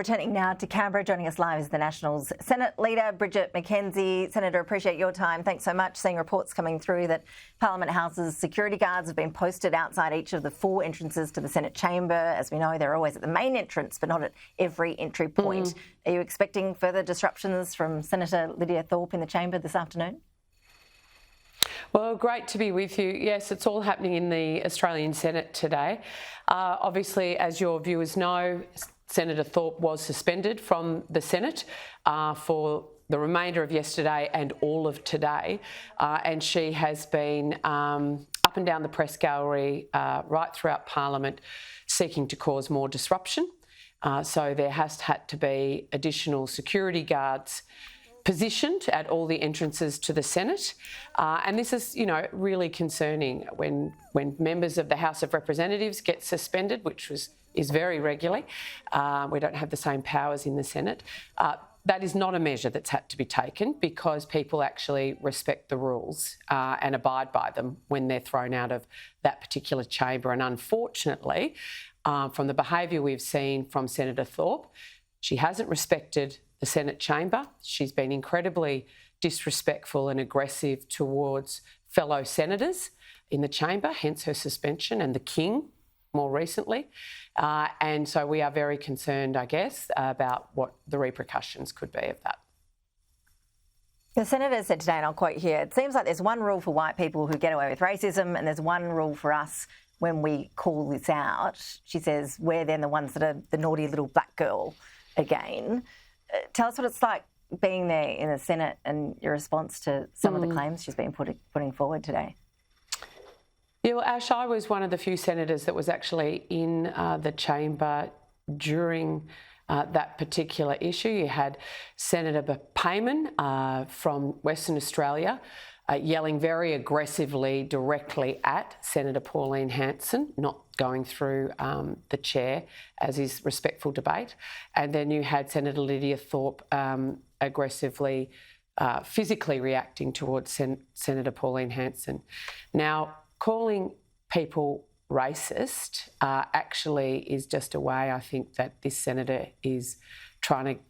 Returning now to Canberra, joining us live is the Nationals Senate Leader Bridget McKenzie. Senator, appreciate your time. Thanks so much. Seeing reports coming through that Parliament House's security guards have been posted outside each of the 4 entrances to the Senate chamber. As we know, they're always at the main entrance, but not at every entry point. Are you expecting further disruptions from Senator Lidia Thorpe in the chamber this afternoon? Well, great to be with you. Yes, it's all happening in the Australian Senate today. Obviously, as your viewers know, Senator Thorpe was suspended from the Senate for the remainder of yesterday and all of today, and she has been up and down the press gallery right throughout Parliament seeking to cause more disruption. So there has had to be additional security guards positioned at all the entrances to the Senate, and this is, really concerning when members of the House of Representatives get suspended, which is very regularly. We don't have the same powers in the Senate. That is not a measure that's had to be taken because people actually respect the rules and abide by them when they're thrown out of that particular chamber. And unfortunately, from the behaviour we've seen from Senator Thorpe, she hasn't respected the Senate chamber. She's been incredibly disrespectful and aggressive towards fellow senators in the chamber, hence her suspension, and the King more recently. And so we are very concerned, I guess, about what the repercussions could be of that. The Senator said today, and I'll quote here, "It seems like there's one rule for white people who get away with racism and there's one rule for us when we call this out." She says, we're then the ones that are the naughty little black girl again. Tell us what it's like being there in the Senate and your response to some of the claims she's been putting forward today. Yeah, well, Ash, I was one of the few senators that was actually in the chamber during that particular issue. You had Senator Payman from Western Australia yelling very aggressively directly at Senator Pauline Hanson, not going through the chair, as is respectful debate. And then you had Senator Lidia Thorpe aggressively, physically reacting towards Senator Pauline Hanson. Now, calling people racist actually is just a way, I think, that this senator is trying to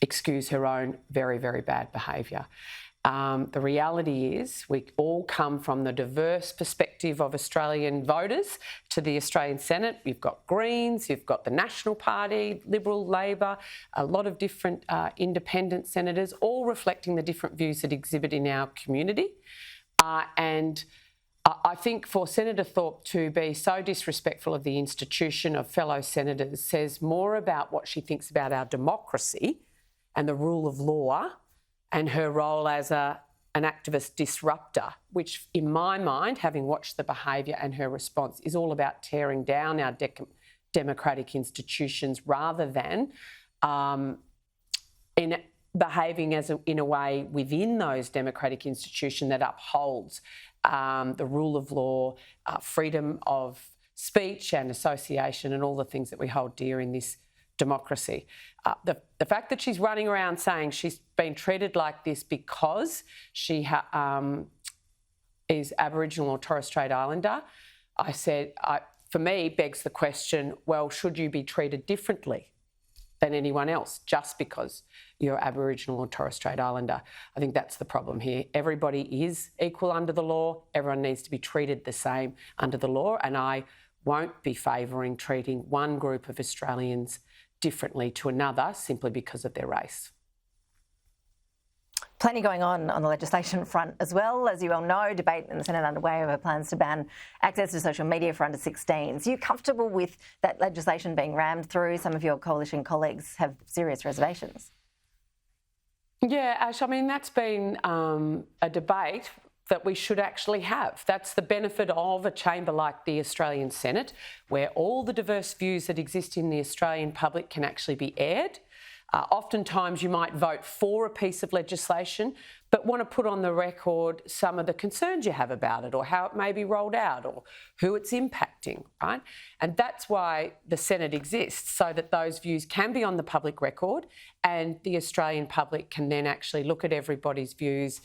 excuse her own very, very bad behaviour. The reality is we all come from the diverse perspective of Australian voters to the Australian Senate. You've got Greens, you've got the National Party, Liberal, Labor, a lot of different independent senators, all reflecting the different views that exhibit in our community. And I think for Senator Thorpe to be so disrespectful of the institution of fellow senators says more about what she thinks about our democracy and the rule of law and her role as an activist disruptor, which in my mind, having watched the behaviour and her response, is all about tearing down our democratic institutions rather than in behaving in a way within those democratic institutions that upholds the rule of law, freedom of speech and association and all the things that we hold dear in this democracy. The fact that she's running around saying she's been treated like this because she is Aboriginal or Torres Strait Islander, for me, begs the question, well, should you be treated differently than anyone else just because you're Aboriginal or Torres Strait Islander? I think that's the problem here. Everybody is equal under the law. Everyone needs to be treated the same under the law, and I won't be favouring treating one group of Australians differently to another simply because of their race. Plenty going on the legislation front as well. As you all know, debate in the Senate underway over plans to ban access to social media for under 16s. Are you comfortable with that legislation being rammed through? Some of your coalition colleagues have serious reservations. Yeah, Ash, I mean, that's been a debate that we should actually have. That's the benefit of a chamber like the Australian Senate, where all the diverse views that exist in the Australian public can actually be aired. Oftentimes you might vote for a piece of legislation but want to put on the record some of the concerns you have about it or how it may be rolled out or who it's impacting, right? And that's why the Senate exists, so that those views can be on the public record and the Australian public can then actually look at everybody's views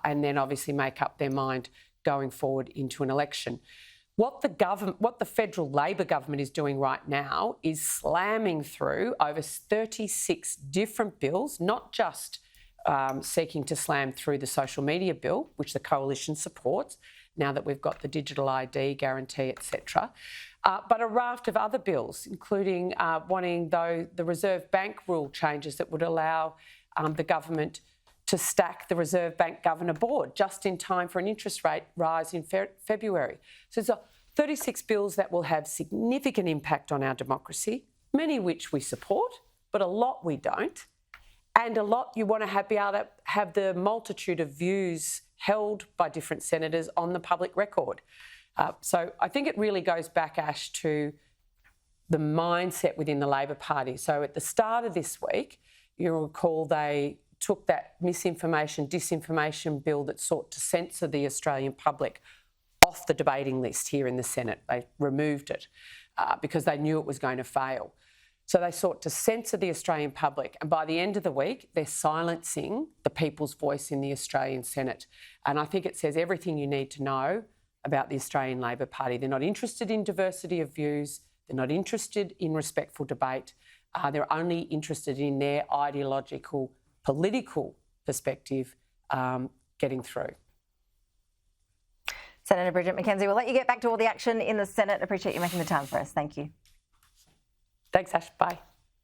and then obviously make up their mind going forward into an election. What the federal Labor government is doing right now is slamming through over 36 different bills, not just seeking to slam through the social media bill, which the coalition supports, now that we've got the digital ID guarantee, etc., but a raft of other bills, including wanting the Reserve Bank rule changes that would allow the government to stack the Reserve Bank Governor Board just in time for an interest rate rise in February. So there's 36 bills that will have significant impact on our democracy, many which we support, but a lot we don't. And a lot you want to be able to have the multitude of views held by different senators on the public record. So I think it really goes back, Ash, to the mindset within the Labor Party. So at the start of this week, you'll recall they took that misinformation, disinformation bill that sought to censor the Australian public off the debating list here in the Senate. They removed it because they knew it was going to fail. So they sought to censor the Australian public, and by the end of the week, they're silencing the people's voice in the Australian Senate. And I think it says everything you need to know about the Australian Labor Party. They're not interested in diversity of views. They're not interested in respectful debate. They're only interested in their ideological, political perspective getting through. Senator Bridget McKenzie, we'll let you get back to all the action in the Senate. Appreciate you making the time for us. Thank you. Thanks, Ash. Bye.